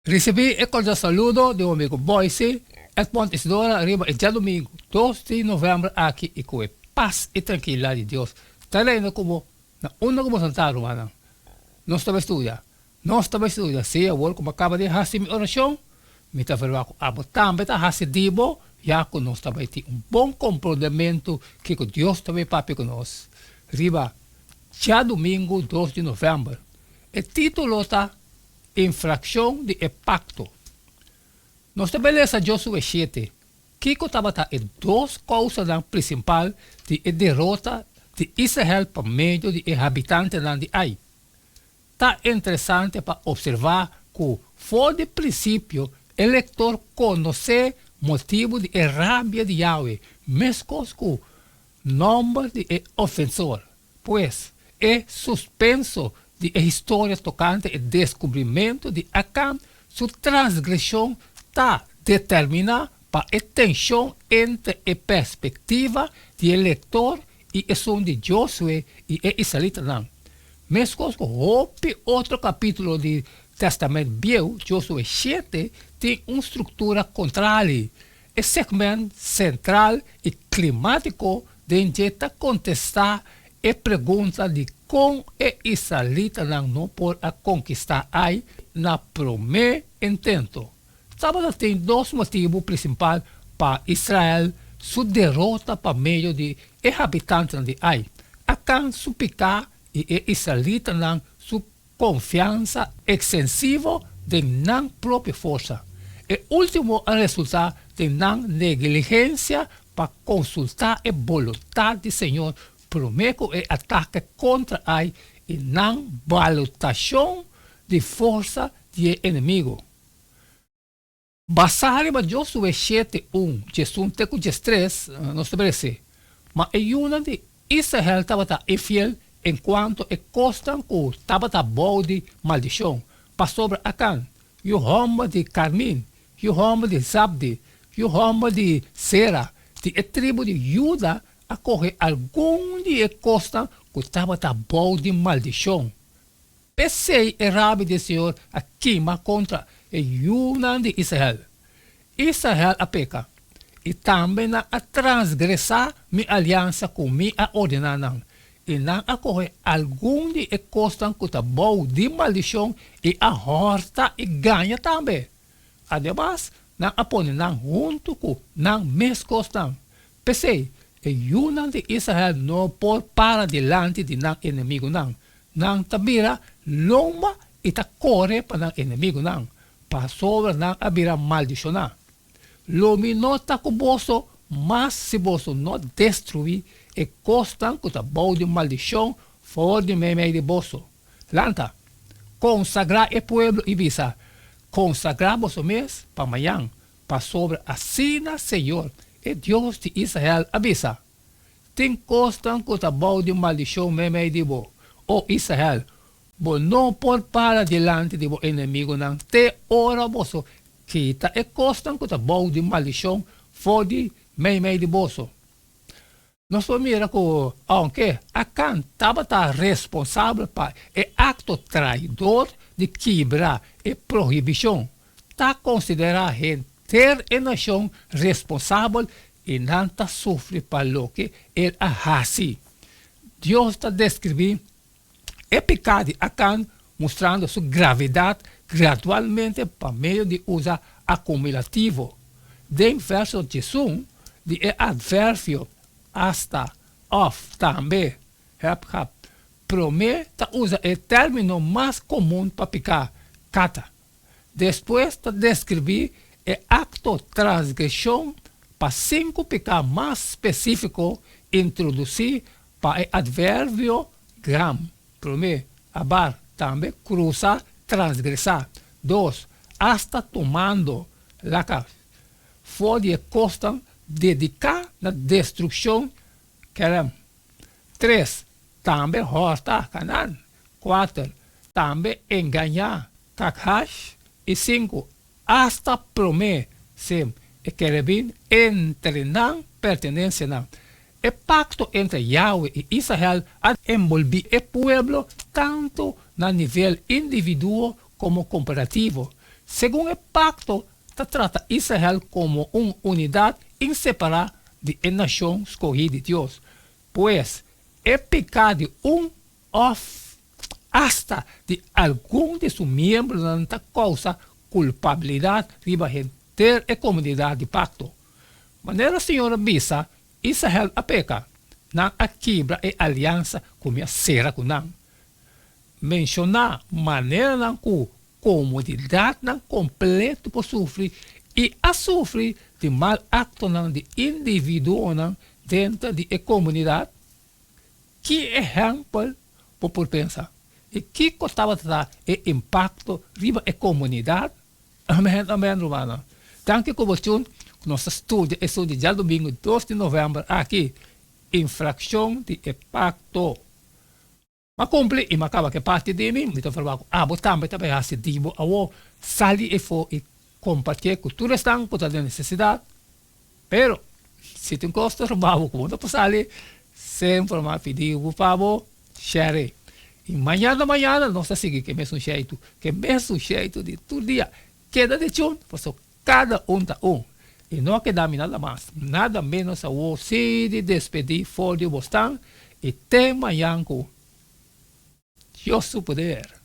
Recibí el cordial saludo de un amigo Boise, el Ponte Isidora, arriba el día domingo, 2 de noviembre, aquí y con paz y tranquilidad de Dios. Talendo como una como Santa Romana. No estaba estudiando. No estaba estudiando. Sí, ahora como acaba de hacer mi oración, me está verbaco. Abo también está haciendo divo, ya que no estaba ahí un buen comportamento que Dios também papi con nosotros. Arriba, ya domingo, 2 de noviembre. El título está Infracción de pacto. Nós estabelece Josué 7, que estava em duas causas principais de derrota de Israel por meio de habitantes de Ai. Está interessante para observar que, fora de princípio, o eleitor conhece motivo de rabia de Yahweh, mesmo com o nome de ofensor, pois é suspenso de história tocante o descobrimento de Acã, sua transgressão está determinada para a tensão entre a perspectiva do eleitor e a som de Josué e a israelita. Mesmo com outro capítulo do Testamento Velho, Josué 7, tem uma estrutura contrária. O segmento central e climático de contestar a pergunta de como é israelita não pode conquistar aí na primeiro intento. Sábado tem dois motivos principais para Israel sua derrota por meio de habitantes de Ai. Acá suplicar e israelita não sua confiança excessiva de não própria força. O último resultado de não negligência para consultar a vontade do Senhor prometo é ataque contra Ai e não valutação de força do inimigo. Basado em Josué 7:1, Jesus 3, não estabelece. Mas a una de Israel estava infiel enquanto a costa estava boa de maldição. Para sobre Acã, e o homem de Carmim, e o homem de Zabdi, e o homem de Sera, de a tribo de Judá, acorre algum de costa que estava boa de maldição. Pensei a rabia do Senhor a queima contra a una de Israel. Israel a peca. E também a transgressar minha aliança com minha ordenança. E não acorre algum de costa que está boa de maldição e a horta e ganha também. Ademais, não apone não junto com não mesmo costa. Pensei, a una de Israel não pode parar diante de não inimigo não. Não tabira lomba e ta corre para não inimigo não. Para sobre não abira maldicionar. Lomi não está com bolso, mas se bolso não destruir, e costa que está bom de maldição, fora de meio de bolso. Lanta, consagrar o povo e visa, consagrar bolso mês para amanhã, para sobre assim, Senhor, e Deus de Israel avisa. Tem costa que está bom de maldição meio de bolso. O Israel, bo não pode parar diante de bo inimigo, não te ora bolso. Kita e costan que está bom de maldição fora de meio de bolso. Nós mira que, aunque Acã estava responsável para o acto traidor de quebrar a proibição, está considerado ter a nação responsável e não está sofrendo para o que ele faz. Deus está descrevendo o pecado de Acã, mostrando sua gravidade gradualmente por meio de usar acumulativo. De verso 11, de advérbio hasta, of, também, promete usa o término mais comum para picar, cata. Depois de descrever o acto transgressão para 5 picar mais específico, introduzir para o advérbio gram, promete, abar, também, cruzar, transgressar. 2. Hasta tomando la casa. Fora de costa, dedicar na destruição. 3. Também horta, Canaã. 4. Também enganar, Kakhash. E 5. Hasta prometer, e querubim, entre não pertenência não. O pacto entre Yahweh e Israel ha envolvido o povo tanto no nível individual como comparativo. Según el pacto, trata a Israel como una unidad inseparable de la nación escogida de Dios, pues el pecado de un hasta de alguno de sus miembros no causa culpabilidad riba de la comunidad de pacto. Manera senhora bisa, Israel a peca, não a quebra e aliança com a serra com não. Mencionar maneira não com comodidade não completo por sofrer e a sofrer de mal acto não de indivíduo não dentro da comunidade. Que exemplo por pensar? E que costava dar o impacto riba a comunidade? Amém, amém, Romana. Danke por você. Nosso estudo é sobre dia domingo 2 de novembro aqui. Infração de pacto. Mas cumpre e acaba que parte de mim. Então, vou também assim, digo, sair e for e compartilhar cultura estão por ter necessidade. Pero, se tem custo, vamos conta para sair, sempre mais pedir por favor, share. E manhã, nós seguimos que mesmo jeito de todo dia. Queda de chão, cada tá E não quedamos nada mais, nada menos a você de despedir fora de Boston e até amanhã com Deus poder.